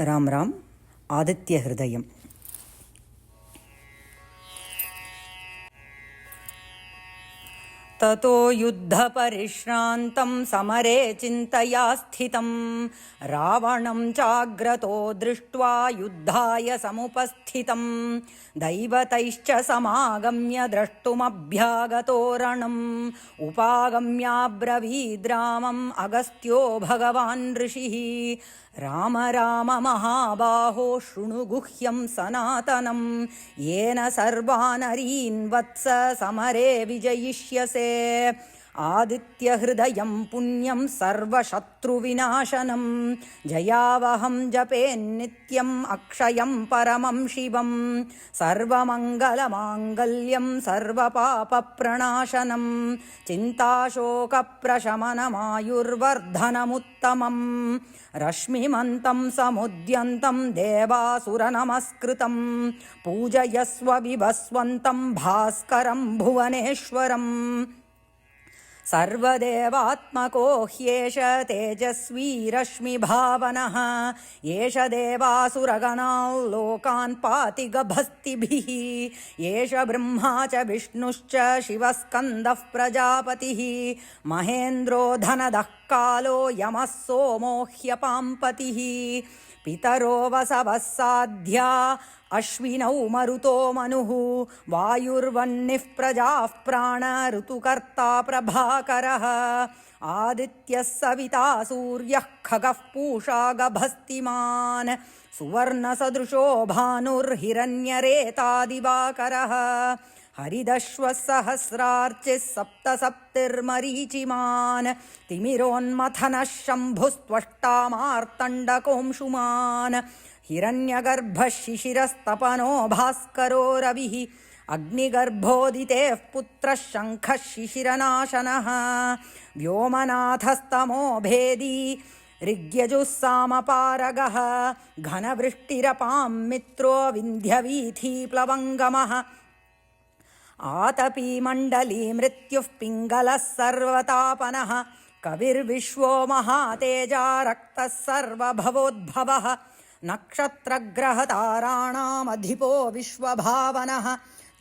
राम राम आदित्यहृदयम्। ततो युद्धपरिश्रान्तं समरे चिन्तया स्थितं रावणं चाग्रतो दृष्ट्वा युद्धाय समुपस्थितं दैवतैश्च समागम्य द्रष्टुमभ्यागतो रणम् उपागम्याब्रवीद्रामम् अगस्त्यो भगवान् ऋषिः राम राम महाबाहो शृणु गुह्यं सनातनं येन सर्वानरीन् वत्स समरे विजयिष्यसे आदित्यहृदयं पुण्यं सर्वशत्रुविनाशनं जयावहं जपेन्नित्यम् अक्षयं परमं शिवं सर्वमङ्गलमाङ्गल्यं सर्वपापप्रणाशनं चिन्ताशोकप्रशमनमायुर्वर्धनमुत्तमं रश्मिमन्तं समुद्यन्तं देवासुरनमस्कृतं पूजयस्व विभस्वन्तं भास्करं भुवनेश्वरम् सर्वदेवात्मको ह्येष तेजस्वी रश्मिभावनः एष देवासुरगणान् लोकान् पाति गभस्तिभिः एष ब्रह्मा च विष्णुश्च शिवस्कन्दः प्रजापतिः महेन्द्रो धनदः कालो यमः सोमो ह्यपाम्पतिः पितरो वसवः साध्या अश्विनौ मरुतो मनुः वायुर्वह्निः प्रजाः प्राण ऋतुकर्ता प्रभाकरः आदित्यः सविता सूर्यः खगः पूषा गभस्तिमान् सुवर्णसदृशो भानुर्हिरण्यरेतादिवाकरः हरिदश्वः सहस्रार्चिः सप्तसप्तिर्मरीचिमान् तिमिरोन्मथनः शम्भुस्त्वष्टा मार्तण्डकोंशुमान् हिरण्यगर्भः शिशिरस्तपनो भास्करो रविः अग्निगर्भोदितेः पुत्रः शङ्खः शिशिरनाशनः व्योमनाथस्तमो भेदी ऋग्यजुः सामपारगः घनवृष्टिरपां मित्रो विन्ध्यवीथीप्लवङ्गमः आतपी मण्डली मृत्युः पिङ्गलः सर्वतापनः कविर्विश्वो महातेजा रक्तः सर्वभवोद्भवः नक्षत्रग्रहताराणामधिपो विश्वभावनः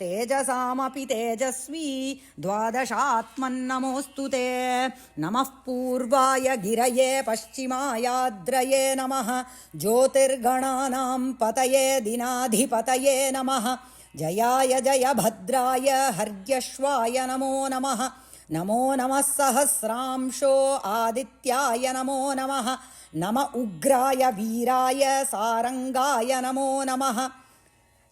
तेजसामपि तेजस्वी द्वादशात्मन्नमोऽस्तु ते नमः पूर्वाय गिरये पश्चिमायाद्रये नमः ज्योतिर्गणानां पतये दिनाधिपतये नमः जयाय जयभद्राय हर्यश्वाय नमो नमः नमो नमः सहस्रांशो आदित्याय नमो नमः नम उग्राय वीराय सारंगाय नमो नमः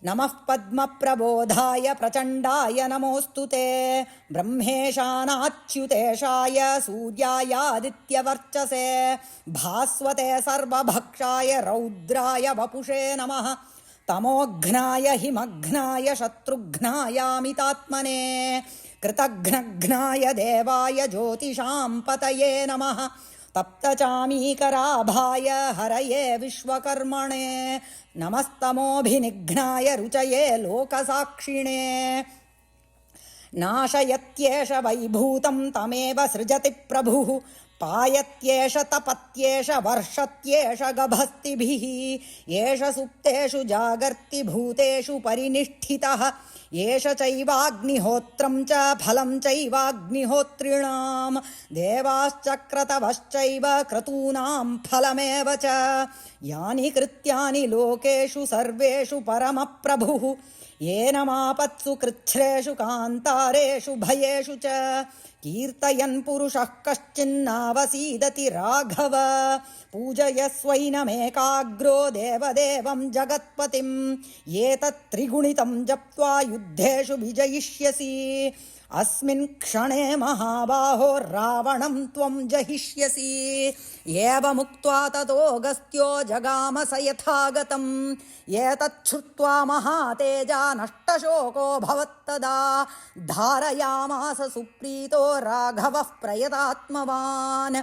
नमः पद्मप्रबोधाय प्रचण्डाय नमोऽस्तु ते ब्रह्मेशानाच्युतेशाय सूर्यायादित्यवर्चसे भास्वते सर्वभक्षाय रौद्राय वपुषे नमः तमोघ्नाय हिमघ्नाय शत्रुघ्नायामितात्मने कृतघ्नघ्नाय देवाय ज्योतिषां पतये नमः तप्तचामीकराभाय हरये विश्वकर्मणे नमस्तमोभिनिघ्नाय रुचये लोकसाक्षिणे नाशयत्येष वैभूतं तमेव सृजति प्रभुः पायत्येष तपत्येष वर्षत्येष गभस्तिभिः एष सुप्तेषु जागर्ति भूतेषु परिनिष्ठितः एष चैवाग्निहोत्रं च फलं चैवाग्निहोत्रिणां देवाश्च क्रतवश्चैव क्रतूनां फलमेव च यानि कृत्यानि लोकेषु सर्वेषु परमप्रभुः येन मापत्सु कृच्छ्रेषु कान्तारेषु भयेषु च कीर्तयन् पुरुषः कश्चिन्नावसीदति राघव पूजयस्वैनमेकाग्रो देवदेवं जगत्पतिं एतत् त्रिगुणितं जप्त्वा युद्धेषु विजयिष्यसि अस्मिन् क्षणे महाबाहो रावणं त्वं जहिष्यसि एवमुक्त्वा ततोऽगस्त्यो जगाम स यथागतम् एतच्छ्रुत्वा महातेजा नष्टशोको भवत्तदा धारयामास सुप्रीतो राघवः प्रयतात्मवान्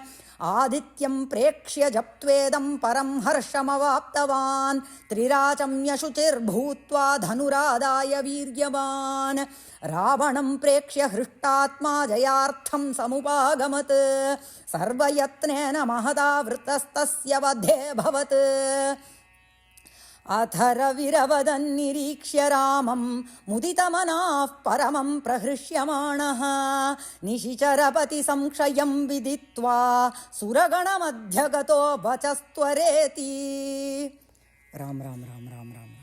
आदित्यं प्रेक्ष्य जप्त्वेदं परं हर्षमवाप्तवान् त्रिराचम्यशुचिर्भूत्वा धनुरादाय वीर्यवान् रावणं प्रेक्ष्य हृष्टात्मा जयार्थं समुपागमत् सर्वयत्नेन महता वृतस्तस्य वधे भवत् अथरविरवदन्निरीक्ष्य रामं मुदितमनाः परमं प्रहृष्यमाणः निशिचरपतिसंशयं विदित्वा सुरगणमध्यगतो वचस्त्वरेति. राम राम राम राम राम.